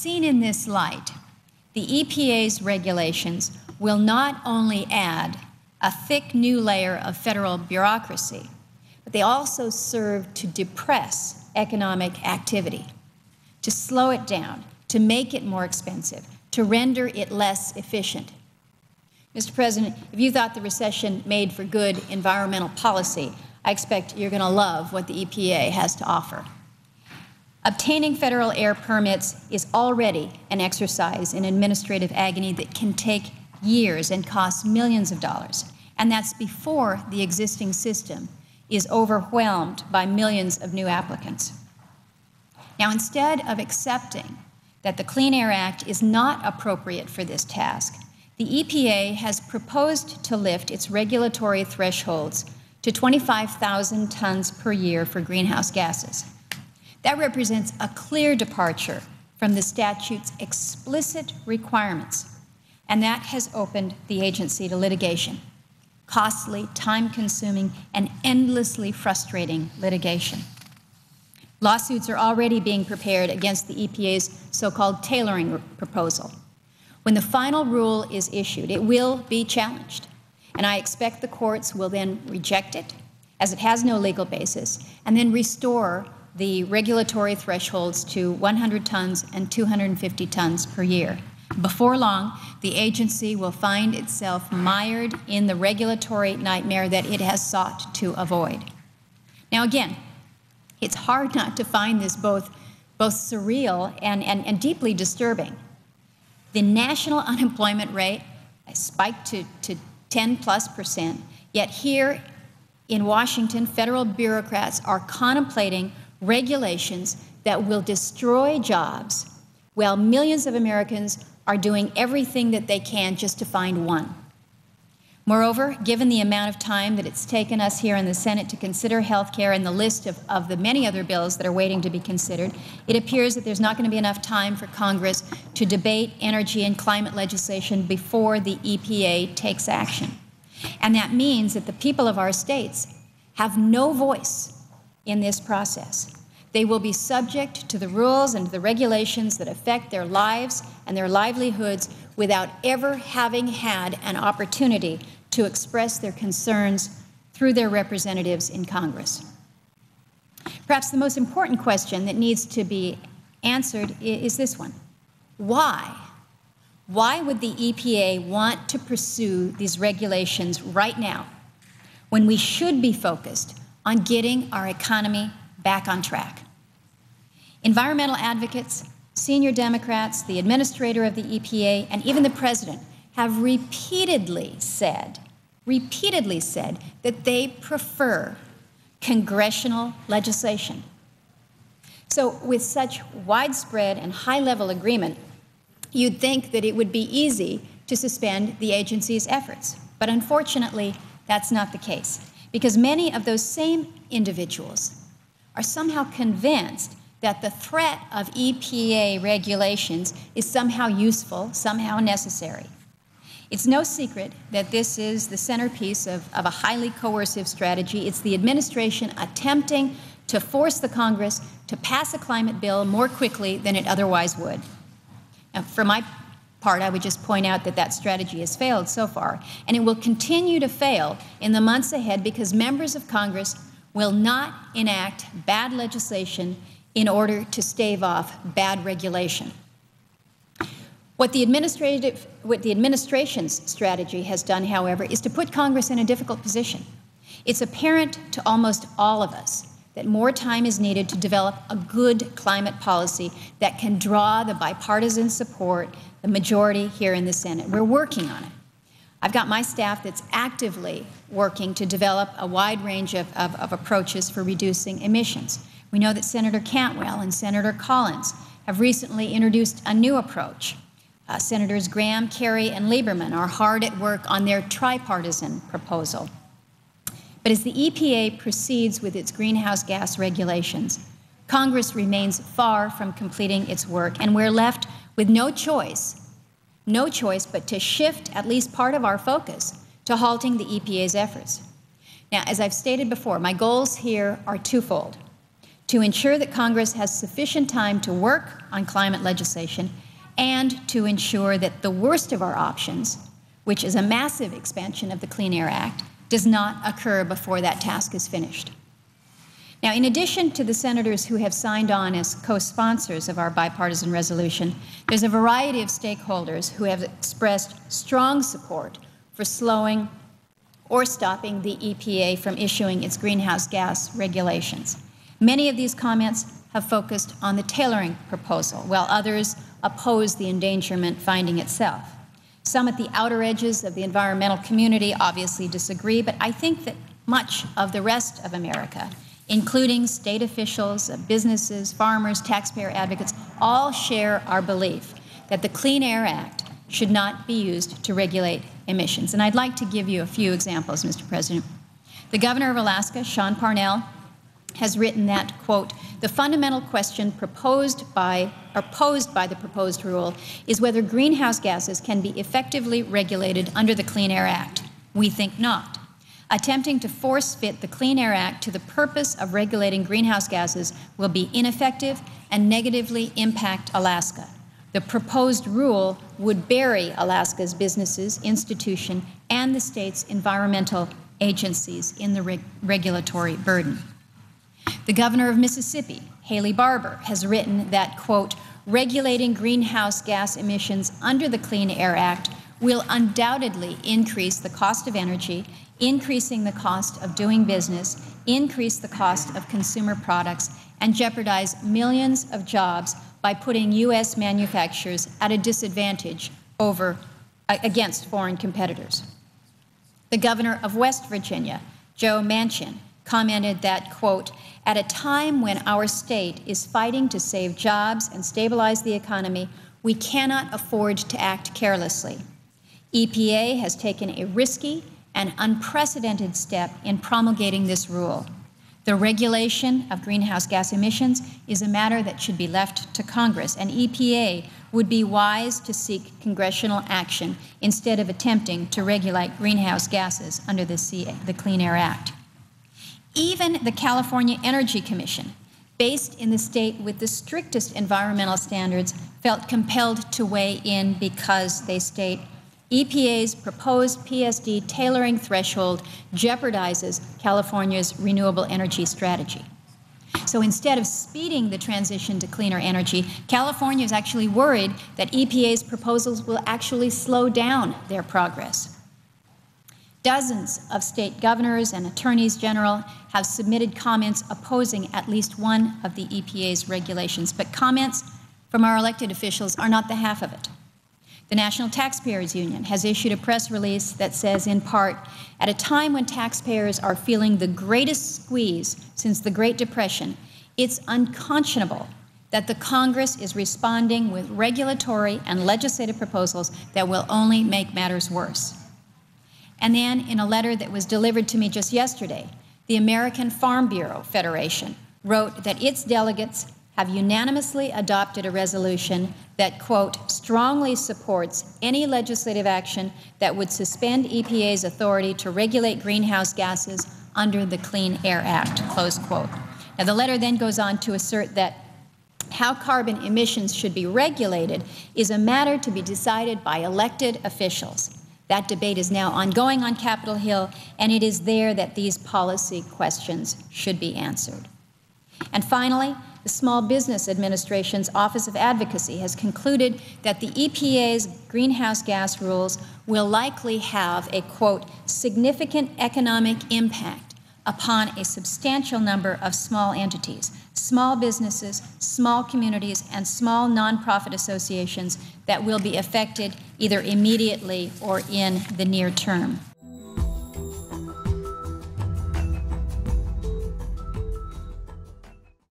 Seen in this light, the EPA's regulations will not only add a thick new layer of federal bureaucracy, but they also serve to depress economic activity, to slow it down, to make it more expensive, to render it less efficient. Mr. President, if you thought the recession made for good environmental policy, I expect you're going to love what the EPA has to offer. Obtaining federal air permits is already an exercise in administrative agony that can take years and cost millions of dollars, and that's before the existing system is overwhelmed by millions of new applicants. Now, instead of accepting that the Clean Air Act is not appropriate for this task, the EPA has proposed to lift its regulatory thresholds to 25,000 tons per year for greenhouse gases. That represents a clear departure from the statute's explicit requirements, and that has opened the agency to litigation, costly, time-consuming, and endlessly frustrating litigation. Lawsuits are already being prepared against the EPA's so-called tailoring proposal. When the final rule is issued, it will be challenged, and I expect the courts will then reject it, as it has no legal basis, and then restore the regulatory thresholds to 100 tons and 250 tons per year. Before long, the agency will find itself mired in the regulatory nightmare that it has sought to avoid. Now again, it's hard not to find this both surreal and deeply disturbing. The national unemployment rate has spiked to 10+%, yet here in Washington, federal bureaucrats are contemplating regulations that will destroy jobs while millions of Americans are doing everything that they can just to find one. Moreover, given the amount of time that it's taken us here in the Senate to consider health care and the list of the many other bills that are waiting to be considered, it appears that there's not going to be enough time for Congress to debate energy and climate legislation before the EPA takes action. And that means that the people of our states have no voice in this process. They will be subject to the rules and the regulations that affect their lives and their livelihoods without ever having had an opportunity to express their concerns through their representatives in Congress. Perhaps the most important question that needs to be answered is this one. Why? Why would the EPA want to pursue these regulations right now when we should be focused on getting our economy back on track? Environmental advocates, senior Democrats, the administrator of the EPA, and even the president have repeatedly said that they prefer congressional legislation. So with such widespread and high-level agreement, you'd think that it would be easy to suspend the agency's efforts. But unfortunately, that's not the case, because many of those same individuals are somehow convinced that the threat of EPA regulations is somehow useful, somehow necessary. It's no secret that this is the centerpiece of a highly coercive strategy. It's the administration attempting to force the Congress to pass a climate bill more quickly than it otherwise would. Now, for my part, I would just point out that that strategy has failed so far, and it will continue to fail in the months ahead because members of Congress will not enact bad legislation in order to stave off bad regulation. What the administration's strategy has done, however, is to put Congress in a difficult position. It's apparent to almost all of us that more time is needed to develop a good climate policy that can draw the bipartisan support, the majority here in the Senate. We're working on it. I've got my staff that's actively working to develop a wide range of approaches for reducing emissions. We know that Senator Cantwell and Senator Collins have recently introduced a new approach. Senators Graham, Kerry, and Lieberman are hard at work on their tripartisan proposal. But as the EPA proceeds with its greenhouse gas regulations, Congress remains far from completing its work, and we're left with no choice but to shift at least part of our focus to halting the EPA's efforts. Now, as I've stated before, my goals here are twofold: to ensure that Congress has sufficient time to work on climate legislation and to ensure that the worst of our options, which is a massive expansion of the Clean Air Act, does not occur before that task is finished. Now, in addition to the senators who have signed on as co-sponsors of our bipartisan resolution, there's a variety of stakeholders who have expressed strong support for slowing or stopping the EPA from issuing its greenhouse gas regulations. Many of these comments have focused on the tailoring proposal, while others oppose the endangerment finding itself. Some at the outer edges of the environmental community obviously disagree, but I think that much of the rest of America, including state officials, businesses, farmers, taxpayer advocates, all share our belief that the Clean Air Act should not be used to regulate emissions. And I'd like to give you a few examples, Mr. President. The governor of Alaska, Sean Parnell, has written that, quote, the fundamental question posed by the proposed rule is whether greenhouse gases can be effectively regulated under the Clean Air Act. We think not. Attempting to force-fit the Clean Air Act to the purpose of regulating greenhouse gases will be ineffective and negatively impact Alaska. The proposed rule would bury Alaska's businesses, institutions, and the state's environmental agencies in the regulatory burden. The governor of Mississippi, Haley Barbour, has written that, quote, regulating greenhouse gas emissions under the Clean Air Act will undoubtedly increase the cost of energy, increasing the cost of doing business, increase the cost of consumer products, and jeopardize millions of jobs by putting U.S. manufacturers at a disadvantage against foreign competitors. The governor of West Virginia, Joe Manchin, commented that, quote, at a time when our state is fighting to save jobs and stabilize the economy, we cannot afford to act carelessly. EPA has taken a risky and unprecedented step in promulgating this rule. The regulation of greenhouse gas emissions is a matter that should be left to Congress, and EPA would be wise to seek congressional action instead of attempting to regulate greenhouse gases under the Clean Air Act. Even the California Energy Commission, based in the state with the strictest environmental standards, felt compelled to weigh in because, they state, EPA's proposed PSD tailoring threshold jeopardizes California's renewable energy strategy. So instead of speeding the transition to cleaner energy, California is actually worried that EPA's proposals will actually slow down their progress. Dozens of state governors and attorneys general have submitted comments opposing at least one of the EPA's regulations, but comments from our elected officials are not the half of it. The National Taxpayers Union has issued a press release that says, in part, at a time when taxpayers are feeling the greatest squeeze since the Great Depression, it's unconscionable that the Congress is responding with regulatory and legislative proposals that will only make matters worse. And then, in a letter that was delivered to me just yesterday, the American Farm Bureau Federation wrote that its delegates have unanimously adopted a resolution that, quote, strongly supports any legislative action that would suspend EPA's authority to regulate greenhouse gases under the Clean Air Act, close quote. Now, the letter then goes on to assert that how carbon emissions should be regulated is a matter to be decided by elected officials. That debate is now ongoing on Capitol Hill, and it is there that these policy questions should be answered. And finally, the Small Business Administration's Office of Advocacy has concluded that the EPA's greenhouse gas rules will likely have a, quote, significant economic impact upon a substantial number of small entities, small businesses, small communities, and small nonprofit associations that will be affected either immediately or in the near term.